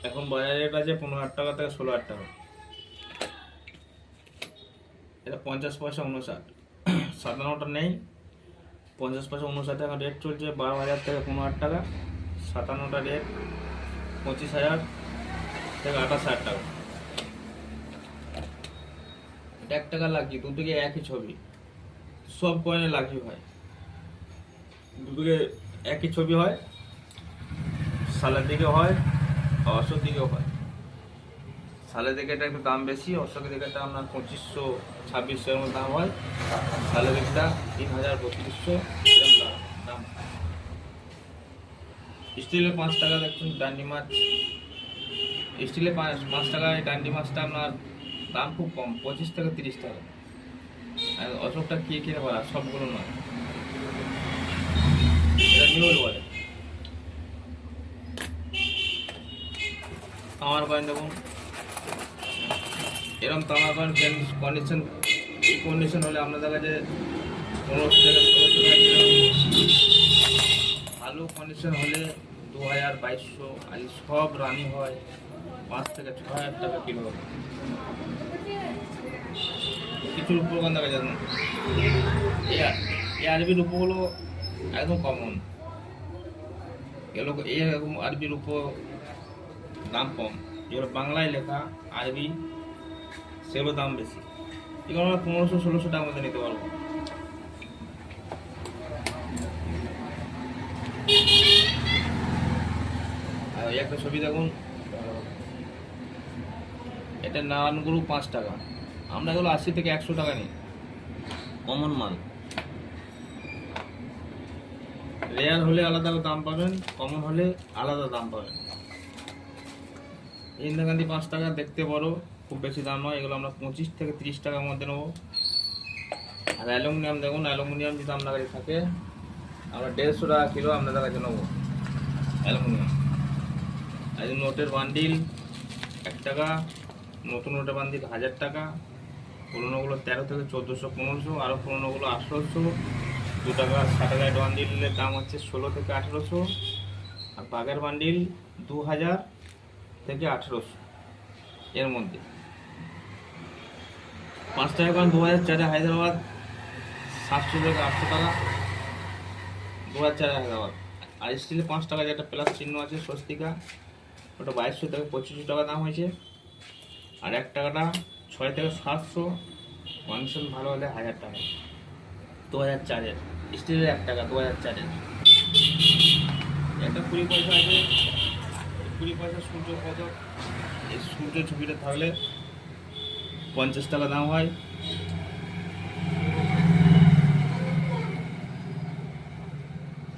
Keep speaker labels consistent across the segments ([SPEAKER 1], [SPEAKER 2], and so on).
[SPEAKER 1] এখন বাজার রেট আছে 15,000 টাকা থেকে 16,000 টাকা। এটা 50 পয়সা 59। 57টা নেই, 50 পয়সা 59 এখন রেট চলছে 12,000 থেকে 15,000 টাকা। 57টা রেট 25,000 থেকে 28,000 টাকা। এটা 1 টাকা লাকি, দুদিকে একই ছবি, সব কয়েনে লাকি হয়, দুদিকে একই ছবি হয়, সালের দিকে হয়, অশোক দিকেও হয়। সালের দিকে এটা একটু দাম বেশি, অশোকের দিকে এটা আপনার 2500-2600 এর মধ্যে দাম হয়। সালের দিকটা 3000-3200 এরকম দাম। স্টিলের 5 টাকা দেখুন ডান্ডি মাছ, স্টিলে 5 টাকায় ডান্ডি মাছটা আপনার দাম খুব কম, 25 থেকে 30 টাকা। আর অশোকটা কি কিনে বলা, সবগুলো নয়, এটা নিউল বলে। আমার কয়েন দেখুন, এরকম তামার কয়েন কন্ডিশন, এই কন্ডিশন হলে আপনাদের কাছে 1500 থেকে 1600 টাকা। ভালো কন্ডিশন হলে 2000, 2200, আর সব রানি হয় 5 থেকে 6,000 টাকা কিলো হবে। কিছু রূপোর দেখা যায় না, এই আরবি রূপোগুলো একদম কমন, এগুলো এরকম আরবি রূপো দাম কম। যেগুলো বাংলায় লেখা আরবি সেগুলো দাম বেশি, এগুলো আমরা 1500-1600 টাকার মধ্যে নিতে পারবো। আর ওই একটা ছবি দেখুন, এটা নারায়ণগুরু 5 টাকা। আমরা এগুলো 80 থেকে 100 টাকা নিই, কমন মাল। রেয়ার হলে আলাদা দাম পাবেন, কমন হলে আলাদা দাম পাবেন। ইন্দিরাগান্ধী 5 টাকা, দেখতে বড়, খুব বেশি দাম নয়। এগুলো আমরা 25 থেকে 30 টাকার মধ্যে নেবো। আর অ্যালুমিনিয়াম দেখুন, অ্যালুমিনিয়াম যদি আপনার কাছে থাকে, আমরা 150 টাকা কিলো আপনাদের কাছে নেবো অ্যালুমিনিয়াম। আর নোটের বান্ডিল 1 টাকা, নতুন নোটের বান্ডিল 1000 টাকা, পুরোনোগুলো 13 থেকে 1400, 1500, আরও পুরোনোগুলো 1800। 2 টাকা 60 টাকায় বান্ডিলের দাম হচ্ছে 16 থেকে 1800। আর বাগের বান্ডিল 2000 থেকে 1800 এর মধ্যে। 5 টাকা কয়েন 2004 হায়দ্রাবাদ, 700 থেকে 800 টাকা, 2004 হায়দ্রাবাদ। আর স্টিলে 5 টাকা যেটা প্লাস চিহ্ন আছে স্বস্তিকা, ওটা 2200 থেকে 2500 টাকা দাম হয়েছে। আর 1 টাকাটা 6 থেকে 700, কন্ডিশন ভালো হলে 1000 টাকা। 2004-এর স্টিলের 1 টাকা, 2004-এর। একটা 20 পয়সা আছে, 20 পয়সা সূর্য পদক। এই সূর্য ছবিটা থাকলে 50 টাকা দাম হয়।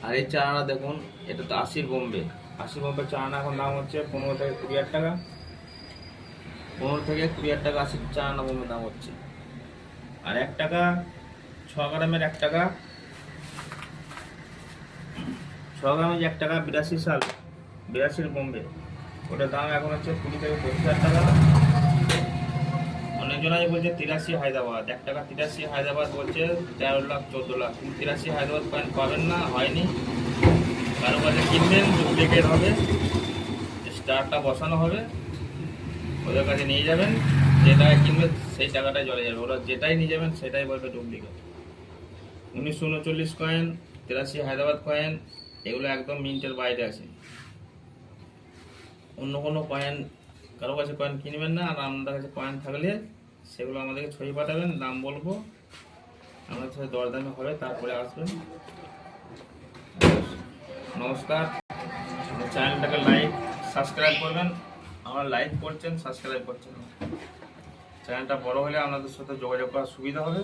[SPEAKER 1] আর এই চারানা দেখুন, এটা তো 80 বোম্বে। 80 বোম্বে চারানা এখন দাম হচ্ছে 15 থেকে 20,000 টাকা। 15 থেকে 20,000 টাকা 80 চারানা বোম্বে দাম হচ্ছে। আর 1 টাকা 6 গ্রামের 1 টাকা, 6 গ্রামের 1 টাকা 82 সাল, 82 বোম্বে, ওটার দাম এখন হচ্ছে 20 থেকে 25,000 টাকা। অনেকজনাই বলছে 83 হায়দ্রাবাদ, 1 টাকা 83 হায়দ্রাবাদ বলছে 13 লাখ 14 লাখ। 83 হায়দ্রাবাদ কয়েন পাবেন না, হয়নি। কারো কাছে কিনবেন, ডুপ্লিকেট হবে, স্টারটা বসানো হবে, ওদের কাছে নিয়ে যাবেন, যে টাকা কিনবে সেই টাকাটাই চলে যাবে। ওরা যেটাই নিয়ে যাবেন সেটাই বলবে ডুপ্লিকেট। 1939 কয়েন, 83 হায়দ্রাবাদ কয়েন, এগুলো একদম মিন্টের বাইরে আছে। অন্য কোনো কয়েন কারো কাছে কয়েন কিনবেন না। আর আপনাদের কাছে কয়েন থাকলে সেগুলো আমাদেরকে ছবি পাঠাবেন, দাম বলবো, আমাদের সাথে দরদামি হবে, তারপরে আসবেন। নমস্কার, চ্যানেলটাকে লাইক সাবস্ক্রাইব করবেন। আমরা লাইক করছেন, সাবস্ক্রাইব করছেন। চ্যানেলটা বড় হলে আপনাদের সাথে যোগাযোগ করার সুবিধা হবে।